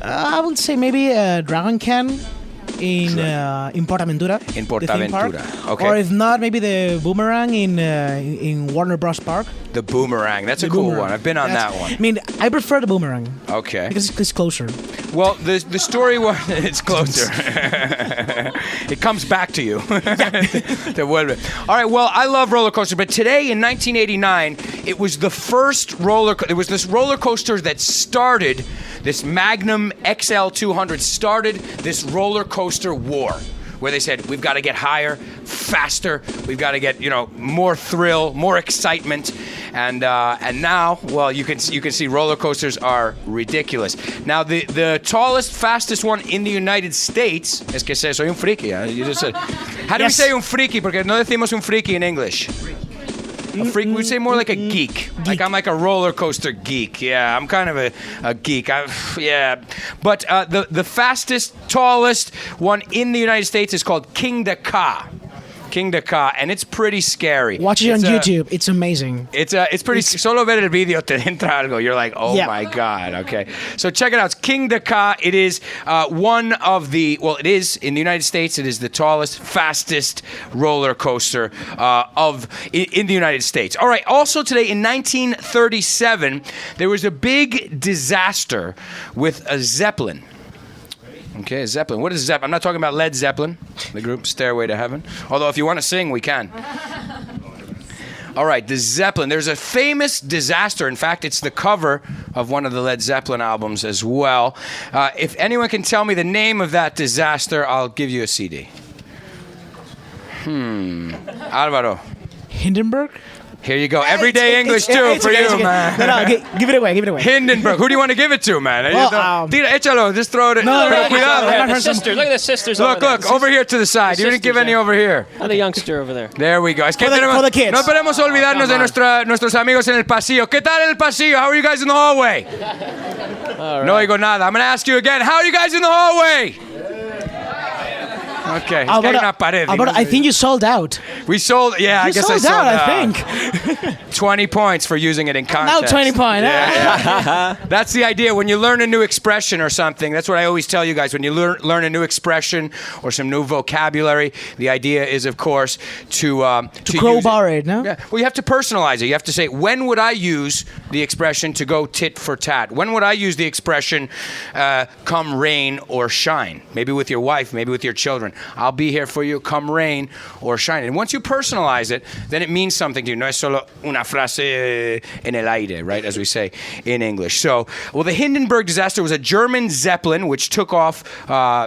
I would say maybe Dragon Can in PortAventura. In the theme park. PortAventura, okay. Or if not, maybe the Boomerang in Warner Bros. Park. The Boomerang, that's a cool one. I've been on that one. I mean, I prefer the Boomerang. Okay. Because it's closer. Well, the story was it's closer. It comes back to you. Te vuelve. All right. Well, I love roller coasters, but today in 1989, it was the first It was this roller coaster that started this Magnum XL 200 started this roller coaster war, where they said we've got to get higher, faster. We've got to get more thrill, more excitement, and now, well, you can see roller coasters are ridiculous. Now the tallest, fastest one in the United States. Es que soy un friki. You just said. How do we say un friki? Porque no decimos un friki in English. A freak, we say more like a geek. Like I'm like a roller coaster geek. Yeah, I'm kind of a geek. But the fastest, tallest one in the United States is called King da Ka. And it's pretty scary. Watch it on YouTube. It's amazing. It's pretty. Solo ver el video te entra algo. You're like, oh my god. Okay, so check it out. It's King da Ka. It is one of the. Well, it is in the United States. It is the tallest, fastest roller coaster in the United States. All right. Also today in 1937, there was a big disaster with a Zeppelin. Okay, Zeppelin. What is Zeppelin? I'm not talking about Led Zeppelin, the group Stairway to Heaven. Although if you want to sing, we can. All right, the Zeppelin. There's a famous disaster. In fact, it's the cover of one of the Led Zeppelin albums as well. If anyone can tell me the name of that disaster, I'll give you a CD. Álvaro. Hindenburg? Here you go. Everyday English too for you, man. No, give it away. Hindenburg. Who do you want to give it to, man? Well, Tira, échalo. Just throw it. No, cuidado. the sisters. Look at the sisters. Look over here to the side. You didn't give any over here. And the youngster over there. There we go. Es que for the kids. No podemos olvidarnos de nuestros amigos en el pasillo. ¿Qué tal el pasillo? How are you guys in the hallway? Right. No digo nada. I'm going to ask you again. How are you guys in the hallway? Okay. Es que hay una pared. I think you sold out. We sold. Yeah, I guess I sold out. I think. 20 points for using it in context. Now 20 points. Yeah. That's the idea. When you learn a new expression or something, that's what I always tell you guys. When you learn a new expression or some new vocabulary, the idea is, of course, to crowbar it, no? Yeah. Well, you have to personalize it. You have to say, when would I use the expression to go tit for tat? When would I use the expression come rain or shine? Maybe with your wife, maybe with your children. I'll be here for you, come rain or shine. And once you personalize it, then it means something to you. No es solo una frase en el aire, right, as we say in English. So, well, the Hindenburg disaster was a German Zeppelin which took off.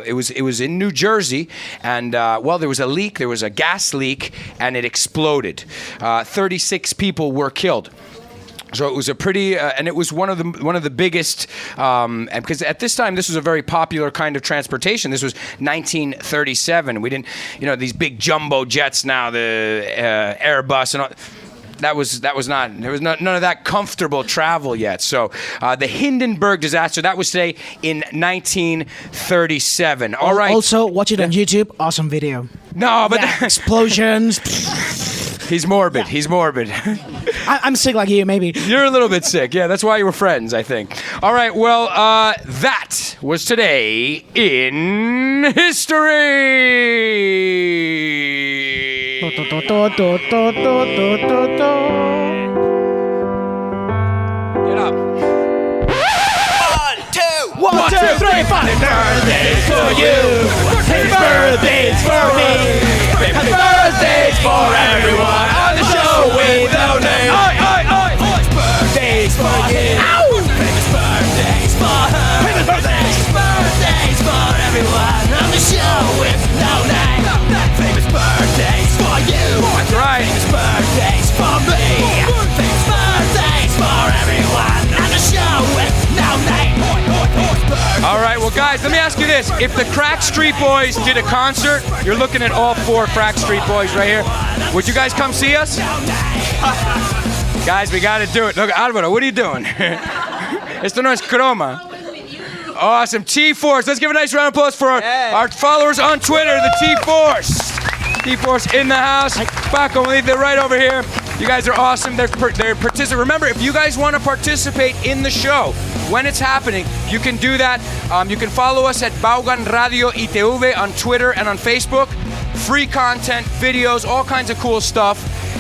It was in New Jersey, and well, there was a leak. There was a gas leak, and it exploded. 36 people were killed. So it was a pretty, and it was one of the biggest, and because at this time this was a very popular kind of transportation. This was 1937. We didn't, these big jumbo jets now, the Airbus and all. That was not. There was none of that comfortable travel yet. So the Hindenburg disaster, that was today in 1937. All right. Also, watch it on YouTube. Awesome video. No, but explosions. He's morbid. Yeah. He's morbid. I'm sick like you, maybe. You're a little bit sick. Yeah, that's why you were friends, I think. All right, well, that was today in history. Get up. 1, 2, 3, 4. Happy birthdays for you. Happy birthdays for me. Happy birthdays for everyone on the show with no name. Birthdays for you. Famous birthdays for her. Famous birthdays for everyone on the show with no name. Famous birthdays for you. That's right. Famous birthdays for me. Famous birthdays for everyone on the show with no name. All right, well, guys, let me ask you this. If the Crack Street Boys did a concert, you're looking at all 4 Crack Street Boys right here. Would you guys come see us? Guys, we got to do it. Look, Alvaro, what are you doing? Esto no es croma. Awesome. T-Force. Let's give a nice round of applause for our followers on Twitter, the T-Force. T-Force in the house. Paco, they're right over here. You guys are awesome. They're participating. Remember, if you guys want to participate in the show, when it's happening, you can do that. You can follow us at Vaughan Radio ITV on Twitter and on Facebook. Free content, videos, all kinds of cool stuff.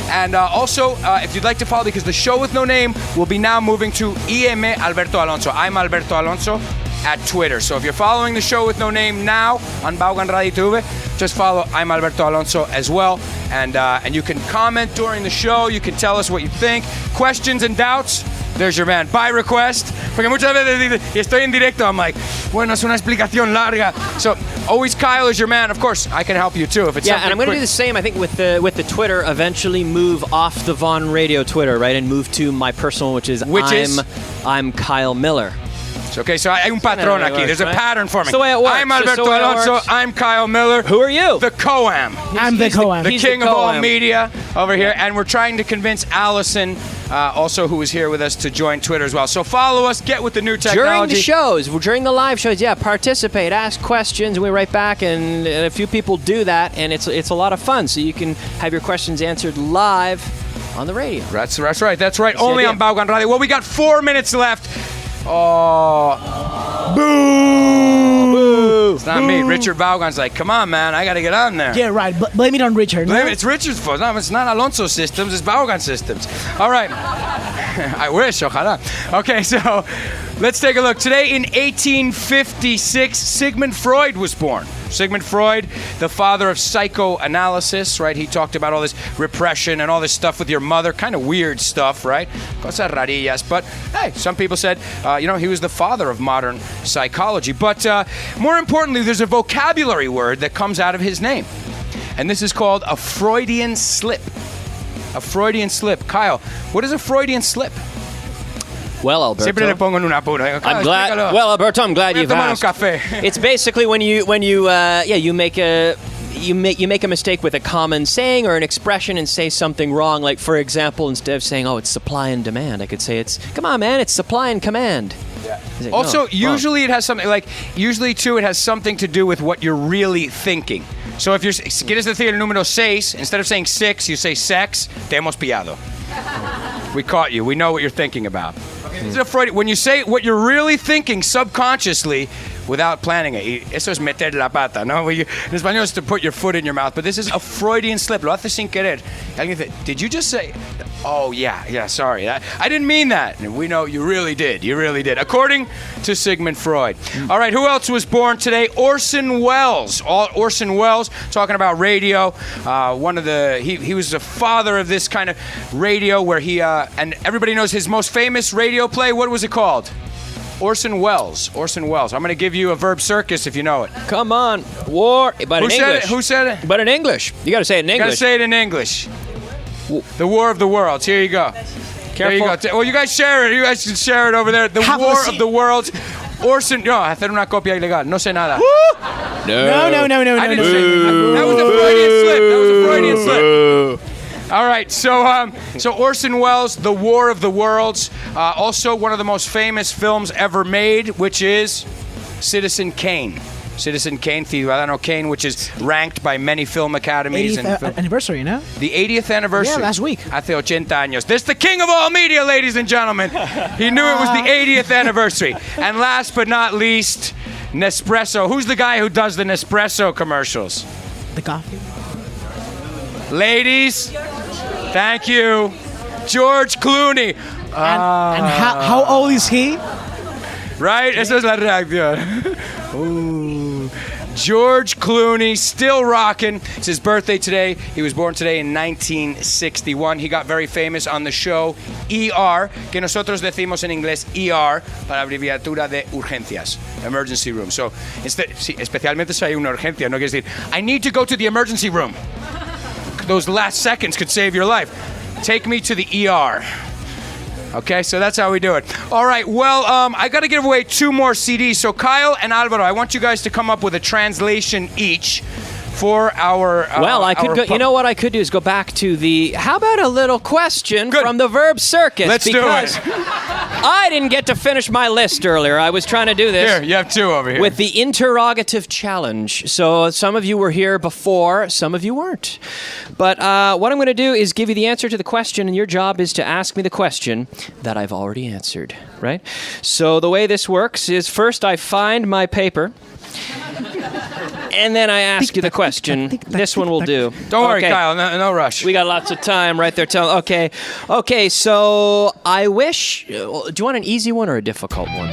And also, if you'd like to follow, because the show with no name will be now moving to IM Alberto Alonso. I'm Alberto Alonso at Twitter. So if you're following the show with no name now on Vaughan Radio ITV, just follow I'm Alberto Alonso as well. And you can comment during the show. You can tell us what you think. Questions and doubts. There's your man. By request. Porque muchas veces estoy en directo, I'm like, bueno, es una explicación larga. So always Kyle is your man. Of course, I can help you too if it's and I'm going to do the same. I think with the Twitter, eventually move off the Vaughan Radio Twitter, right, and move to my personal, which is I'm Kyle Miller. Okay, so hay un patrón aquí. There's a pattern for me. That's the way it works. I'm Alberto Alonso. I'm Kyle Miller. Who are you? The Coam. I'm the Coam. The king of all media over here. And we're trying to convince Allison, also who is here with us, to join Twitter as well. So follow us. Get with the new technology. During the shows, during the live shows, participate, ask questions, and we write back. And a few people do that, and it's a lot of fun. So you can have your questions answered live on the radio. That's right. That's only on Vaughan Radio. Well, we got 4 minutes left. Oh, boo! It's not me. Richard Vaughan's like, come on, man, I got to get on there. Yeah, right. Blame it on Richard. It's Richard's fault. No, it's not Alonso Systems. It's Vaughan Systems. All right. I wish, ojalá. Okay, so let's take a look. Today in 1856, Sigmund Freud was born. Sigmund Freud, the father of psychoanalysis, right? He talked about all this repression and all this stuff with your mother. Kind of weird stuff, right? Cosas rarillas. But, hey, some people said, he was the father of modern psychology. But more importantly, there's a vocabulary word that comes out of his name. And this is called a Freudian slip. A Freudian slip. Kyle, what is a Freudian slip? Well, Alberto. Siempre le pongo en un apuro. I'm glad. Well, Alberto, I'm glad you've asked. It's basically when you make a mistake with a common saying or an expression and say something wrong. Like, for example, instead of saying, "Oh, it's supply and demand," I could say, "Come on, man, it's supply and command." Yeah. Like, also, no, usually it has something it has something to do with what you're really thinking. So if quieres decir el número 6, instead of saying 6, you say sex, te hemos pillado. We caught you. We know what you're thinking about. This is a Freudian. When you say what you're really thinking subconsciously without planning it, eso es meter la pata, ¿no? En español es to put your foot in your mouth, but this is a Freudian slip. Lo haces sin querer. Alguien dice, did you just say... Oh, yeah, sorry. I didn't mean that. And we know you really did. You really did. According to Sigmund Freud. All right, who else was born today? Orson Welles. Orson Welles, talking about radio. He was the father of this kind of radio where he, and everybody knows his most famous radio play. What was it called? Orson Welles. I'm going to give you a verb circus if you know it. Come on. War. But in English. Who said it? But in English. You got to say it in English. You got to say it in English. The War of the Worlds. Here you go. Careful. There you go. Well, you guys share it. You guys can share it over there. The War of the Worlds. Orson. No, hacer una copia ilegal. No sé nada. No. I didn't say that. That was a Freudian slip. All right. So Orson Welles, The War of the Worlds. Also one of the most famous films ever made, which is Citizen Kane. Ciudadano Kane, which is ranked by many film academies. 80th anniversary, no? The 80th anniversary. Yeah, last week. Hace 80 años. This is the king of all media, ladies and gentlemen. He knew it was the 80th anniversary. And last but not least, Nespresso. Who's the guy who does the Nespresso commercials? The coffee. Ladies, thank you. George Clooney. And how old is he? Right? Esa es la reacción. Ooh. George Clooney, still rocking. It's his birthday today. He was born today in 1961. He got very famous on the show ER, que nosotros decimos en inglés ER, para abreviatura de urgencias, emergency room. So, especialmente si hay una urgencia, no quiere decir, I need to go to the emergency room. Those last seconds could save your life. Take me to the ER. Okay, so that's how we do it. All right, well, I got to give away 2 more CDs. So Kyle and Alvaro, I want you guys to come up with a translation each for our... well, I could go... You know what I could do is go back to the... How about a little question from the verb circus? Let's do it. I didn't get to finish my list earlier. I was trying to do this. Here, you have 2 over here. With the interrogative challenge. So some of you were here before, some of you weren't. But what I'm going to do is give you the answer to the question, and your job is to ask me the question that I've already answered, right? So the way this works is first I find my paper, and then I ask you the question. This one will do. Don't worry, Kyle. No rush. We got lots of time right there. Okay, so I wish... do you want an easy one or a difficult one?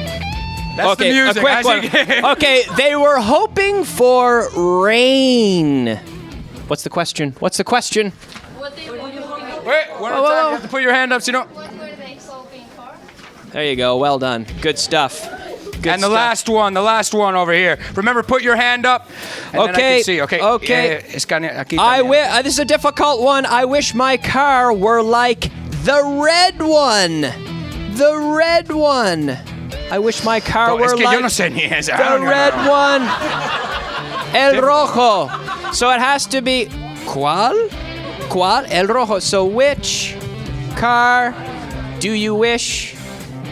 That's the music. A quick one. Okay, they were hoping for rain. What's the question? Wait, one more time. You have to put your hand up so you don't... There you go. Well done. Good stuff. And the last one over here. Remember, put your hand up. And then I can see. Okay. This is a difficult one. I wish my car were like the red one. The red one. I wish my car were like the red one. El rojo. So it has to be ¿Cuál? El rojo. So which car do you wish?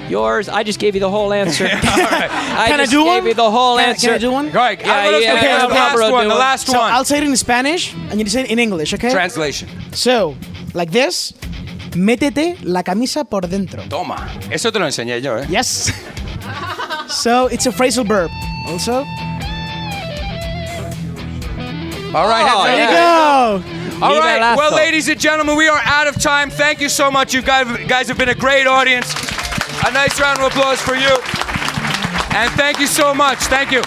Yours. I just gave you the whole answer. Can I do one? Gave you the whole answer. Can I do one? Go ahead. The last one. So I'll say it in Spanish, and you say it in English, okay? Translation. So, like this. Métete la camisa por dentro. Toma. Eso te lo enseñé yo, ¿eh? Yes. So, it's a phrasal verb. Also. All right. There you go. All right. Well, ladies and gentlemen, we are out of time. Thank you so much. You guys have been a great audience. A nice round of applause for you. And thank you so much. Thank you.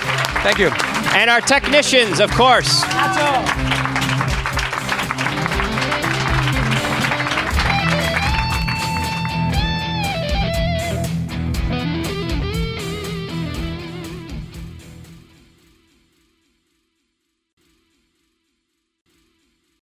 And our technicians, of course. That's all.